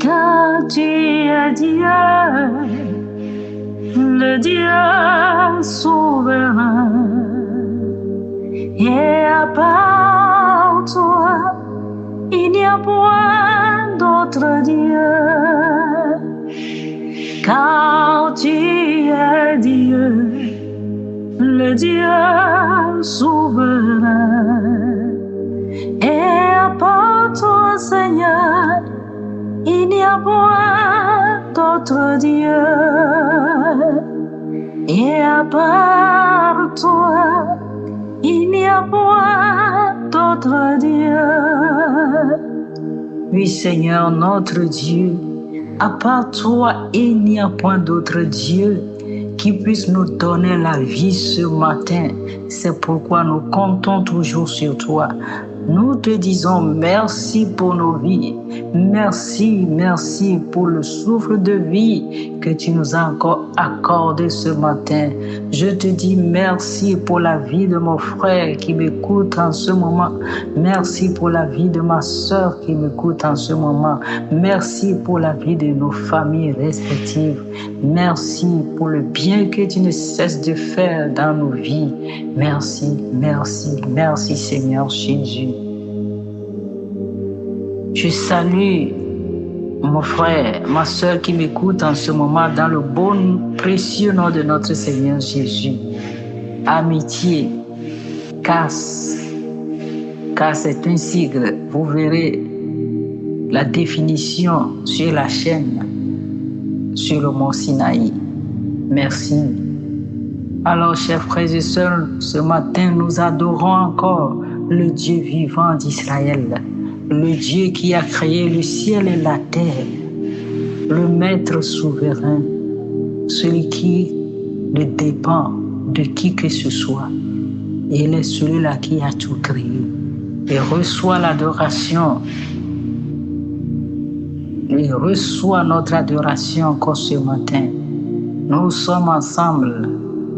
car tu es Dieu, le Dieu souverain, et à part toi, il n'y a point d'autre Dieu, car tu es Dieu, le Dieu souverain, et à part toi, Seigneur, il n'y a point d'autre Dieu, et à part toi, il n'y a point d'autre Dieu. Oui, Seigneur, notre Dieu, à part toi, il n'y a point d'autre Dieu qui puisse nous donner la vie ce matin. C'est pourquoi nous comptons toujours sur toi. Nous te disons merci pour nos vies. Merci, merci pour le souffle de vie que tu nous as encore accordé ce matin. Je te dis merci pour la vie de mon frère qui m'écoute en ce moment. Merci pour la vie de ma sœur qui m'écoute en ce moment. Merci pour la vie de nos familles respectives. Merci pour le bien que tu ne cesses de faire dans nos vies. Merci, merci, merci Seigneur Jésus. Je salue mon frère, ma soeur qui m'écoute en ce moment dans le bon, précieux nom de notre Seigneur Jésus. Amitié, CAS. CAS est un sigle. Vous verrez la définition sur la chaîne, sur le mont Sinaï. Merci. Alors, chers frères et sœurs, ce matin, nous adorons encore le Dieu vivant d'Israël, le Dieu qui a créé le ciel et la terre, le Maître souverain, celui qui ne dépend de qui que ce soit. Il est celui-là qui a tout créé et reçoit l'adoration. Il reçoit notre adoration encore ce matin. Nous sommes ensemble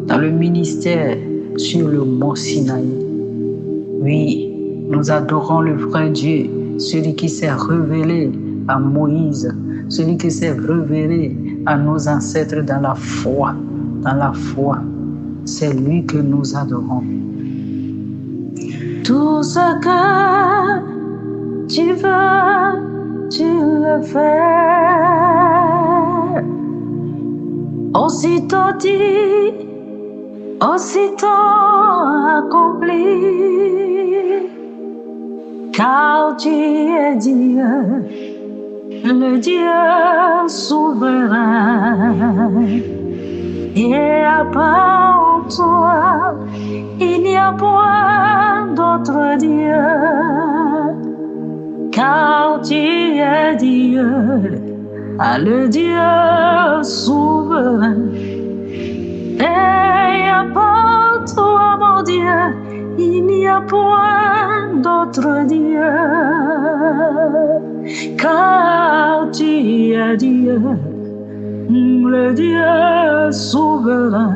dans le ministère sur le mont Sinaï. Oui, nous adorons le vrai Dieu, celui qui s'est révélé à Moïse, celui qui s'est révélé à nos ancêtres dans la foi. Dans la foi, c'est lui que nous adorons. Tout ce que tu veux, tu le fais. Aussitôt dit, aussitôt accompli, car tu es Dieu, le Dieu souverain, et à part toi, il n'y a point d'autre Dieu, car tu es Dieu, le Dieu souverain. Et à part toi, mon Dieu, il n'y a point d'autre Dieu, car tu es Dieu, le Dieu souverain.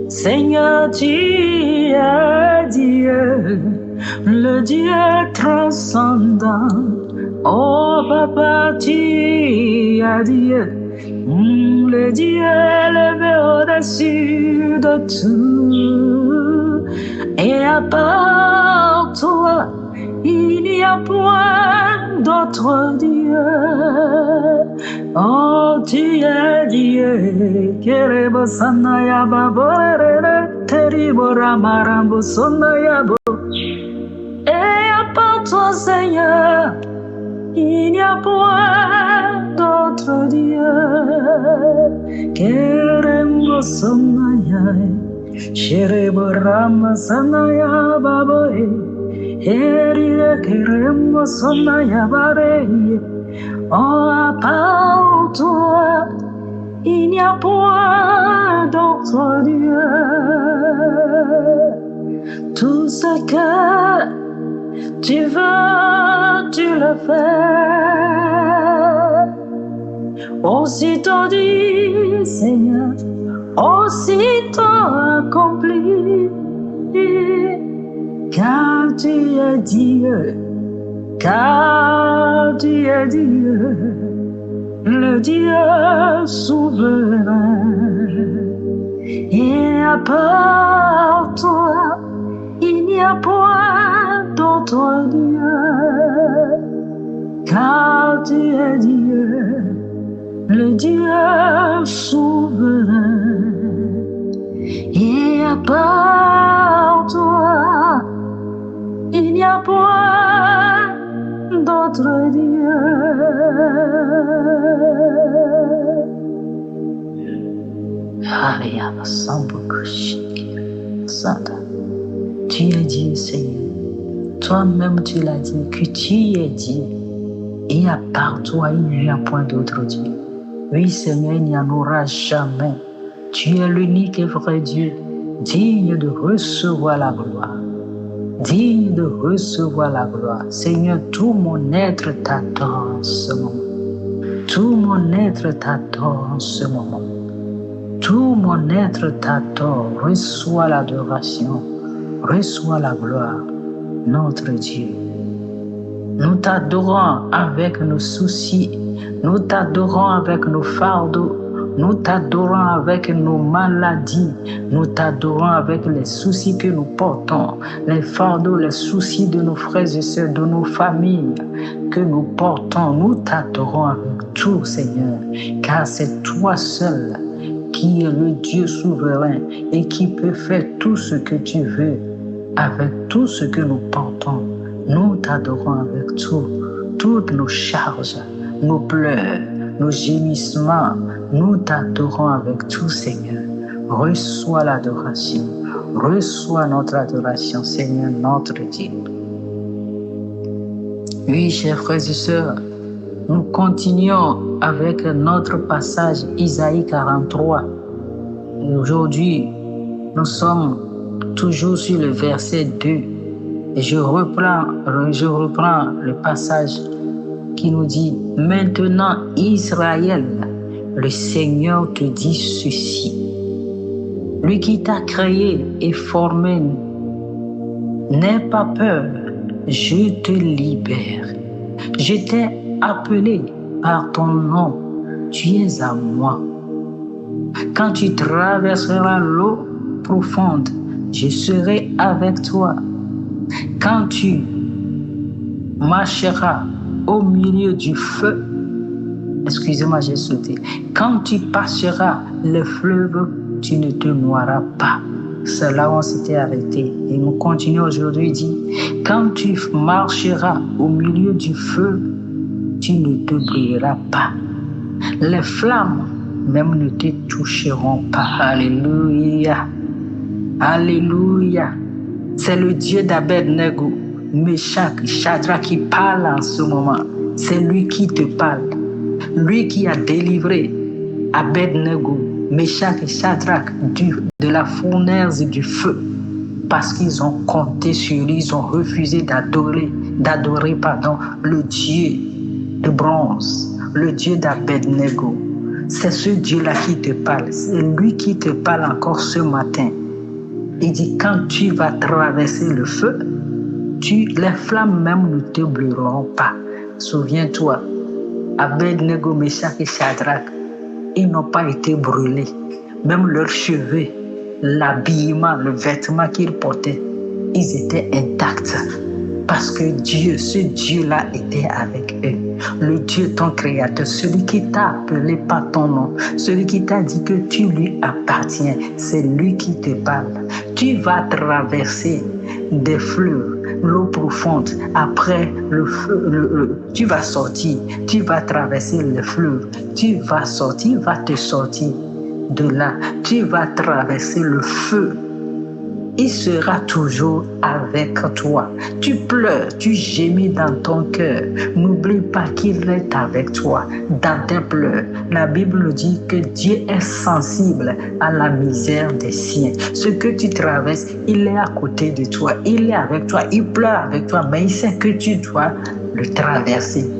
Seigneur, tu es Dieu, le Dieu transcendant. Oh Papa, tu es Dieu, le Dieu élevé au-dessus de tout. Et à part toi, il n'y a point d'autre Dieu. Oh, tu es Dieu, Kerebo Sanaya Baborere, Teribo Ramarambo Sonayabo. Et à part toi, Seigneur, il n'y a point d'autre Dieu. Kerembo Sonaya, Sherebo Rama Sanaya Baboe, Erie Kerembo Sonaya Bare. Oh, à part toi, il n'y a point d'autre Dieu. Tout ce que tu veux, tu le fais. Aussitôt dit, Seigneur, aussitôt accompli, car tu es Dieu, car tu es Dieu, le Dieu souverain. Il n'y a pas toi, il n'y a point d'autre Dieu, car tu es Dieu, le Dieu souverain. Il n'y a pas toi, il n'y a point d'autre Dieu. Tu es Dieu, Seigneur. Toi-même, tu l'as dit que tu es Dieu. Et à part toi, il n'y a point d'autre Dieu. Oui, Seigneur, il n'y en aura jamais. Tu es l'unique et vrai Dieu, digne de recevoir la gloire. Digne de recevoir la gloire. Seigneur, tout mon être t'adore en ce moment. Tout mon être t'adore en ce moment. Tout mon être t'adore. Reçois l'adoration. Reçois la gloire, notre Dieu. Nous t'adorons avec nos soucis. Nous t'adorons avec nos fardeaux. Nous t'adorons avec nos maladies. Nous t'adorons avec les soucis que nous portons. Les fardeaux, les soucis de nos frères et sœurs, de nos familles que nous portons. Nous t'adorons avec tout, Seigneur. Car c'est toi seul qui est le Dieu souverain et qui peut faire tout ce que tu veux avec tout ce que nous portons. Nous t'adorons avec tout, toutes nos charges, nos pleurs, nos gémissements. Nous t'adorons avec tout, Seigneur. Reçois l'adoration. Reçois notre adoration, Seigneur, notre Dieu. Oui, chers frères et sœurs, nous continuons avec notre passage Isaïe 43. Et aujourd'hui, nous sommes toujours sur le verset 2. Et je reprends le passage qui nous dit « Maintenant, Israël, le Seigneur te dit ceci. Lui qui t'a créé et formé, n'aie pas peur, je te libère. Je t'ai appelé par ton nom, tu es à moi. Quand tu traverseras l'eau profonde, je serai avec toi. Quand tu marcheras au milieu du feu, excusez-moi, j'ai sauté. Quand tu passeras le fleuve, tu ne te noieras pas. C'est là où on s'était arrêté. Et nous continuons aujourd'hui, dit, quand tu marcheras au milieu du feu, tu ne te brûleras pas. Les flammes même ne te toucheront pas. Alléluia. Alléluia. C'est le Dieu d'Abed-Nego, Meshach, Shadrach qui parle en ce moment. C'est lui qui te parle. Lui qui a délivré Abed-Nego, Meshach et Shadrach de la fournaise du feu. Parce qu'ils ont compté sur lui, ils ont refusé d'adorer le Dieu de bronze, le Dieu d'Abed-Nego. C'est ce Dieu-là qui te parle. C'est lui qui te parle encore ce matin. Il dit, quand tu vas traverser le feu, les flammes même ne te brûleront pas. Souviens-toi, Abed-Nego, Meshach et Shadrach, ils n'ont pas été brûlés. Même leurs cheveux, l'habillement, le vêtement qu'ils portaient, ils étaient intacts. Parce que Dieu, ce Dieu-là était avec eux. Le Dieu, ton créateur, celui qui t'a appelé par ton nom, celui qui t'a dit que tu lui appartiens, c'est lui qui te parle. Tu vas traverser des fleuves, l'eau profonde. Après le feu, tu vas sortir, tu vas traverser le fleuve, tu vas sortir, va te sortir de là, tu vas traverser le feu. Il sera toujours avec toi. Tu pleures, tu gémis dans ton cœur. N'oublie pas qu'il est avec toi dans tes pleurs. La Bible dit que Dieu est sensible à la misère des siens. Ce que tu traverses, il est à côté de toi. Il est avec toi. Il pleure avec toi, mais il sait que tu dois le traverser.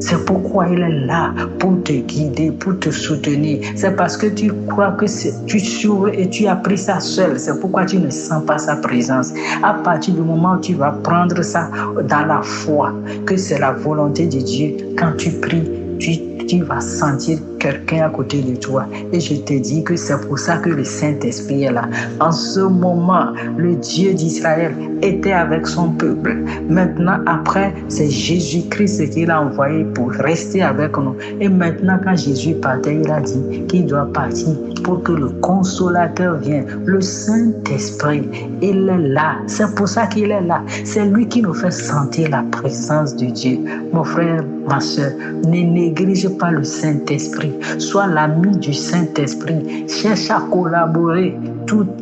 C'est pourquoi il est là pour te guider, pour te soutenir. C'est parce que tu crois que tu souffres et tu as pris ça seul. C'est pourquoi tu ne sens pas sa présence. À partir du moment où tu vas prendre ça dans la foi, que c'est la volonté de Dieu, quand tu pries, tu vas sentir quelqu'un à côté de toi. Et je te dis que c'est pour ça que le Saint-Esprit est là. En ce moment, le Dieu d'Israël était avec son peuple. Maintenant, après, c'est Jésus-Christ qu'il a envoyé pour rester avec nous. Et maintenant, quand Jésus partait, il a dit qu'il doit partir pour que le Consolateur vienne. Le Saint-Esprit, il est là. C'est pour ça qu'il est là. C'est lui qui nous fait sentir la présence de Dieu. Mon frère, ma soeur, ne néglige pas le Saint-Esprit. Sois l'ami du Saint-Esprit. Cherche à collaborer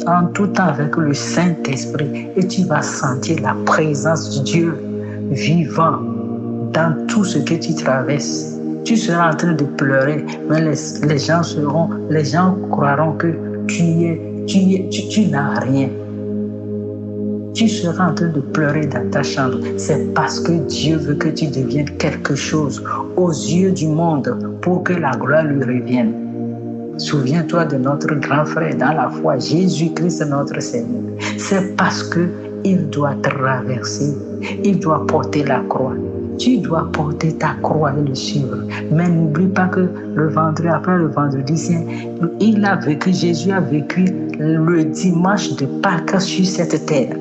en tout temps avec le Saint-Esprit. Et tu vas sentir la présence de Dieu vivant dans tout ce que tu traverses. Tu seras en train de pleurer, mais les gens croiront que tu n'as rien. Tu seras en train de pleurer dans ta chambre. C'est parce que Dieu veut que tu deviennes quelque chose aux yeux du monde pour que la gloire lui revienne. Souviens-toi de notre grand frère dans la foi, Jésus-Christ notre Seigneur. C'est parce qu'il doit traverser, il doit porter la croix. Tu dois porter ta croix et le suivre. Mais n'oublie pas que après le vendredi saint, Jésus a vécu le dimanche de Pâques sur cette terre.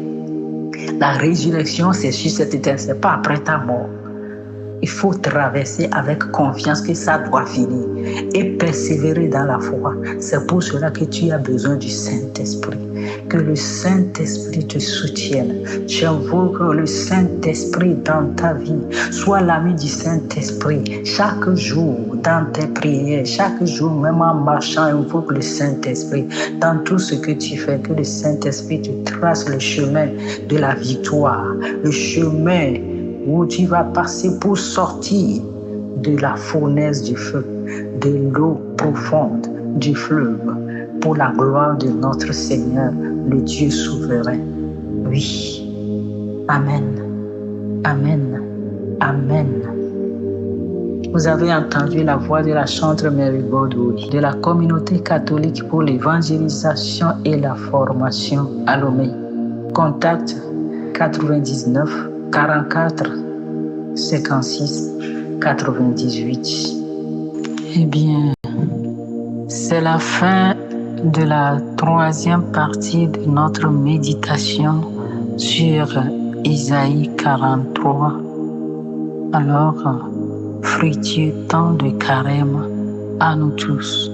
La résurrection, c'est sur cette terre, c'est pas après ta mort. Il faut traverser avec confiance que ça doit finir et persévérer dans la foi. C'est pour cela que tu as besoin du Saint-Esprit. Que le Saint-Esprit te soutienne. Tu invoques le Saint-Esprit dans ta vie. Sois l'ami du Saint-Esprit. Chaque jour, dans tes prières, chaque jour, même en marchant, invoque le Saint-Esprit. Dans tout ce que tu fais, que le Saint-Esprit te trace le chemin de la victoire, le chemin où tu vas passer pour sortir de la fournaise du feu, de l'eau profonde du fleuve, pour la gloire de notre Seigneur, le Dieu souverain. Oui. Amen. Amen. Amen. Vous avez entendu la voix de la chantre Mary Baudouin de la communauté catholique pour l'évangélisation et la formation à Lomé. Contact 99 44 56 98. Eh bien, c'est la fin de la troisième partie de notre méditation sur Isaïe 43. Alors, fructueux temps de carême à nous tous.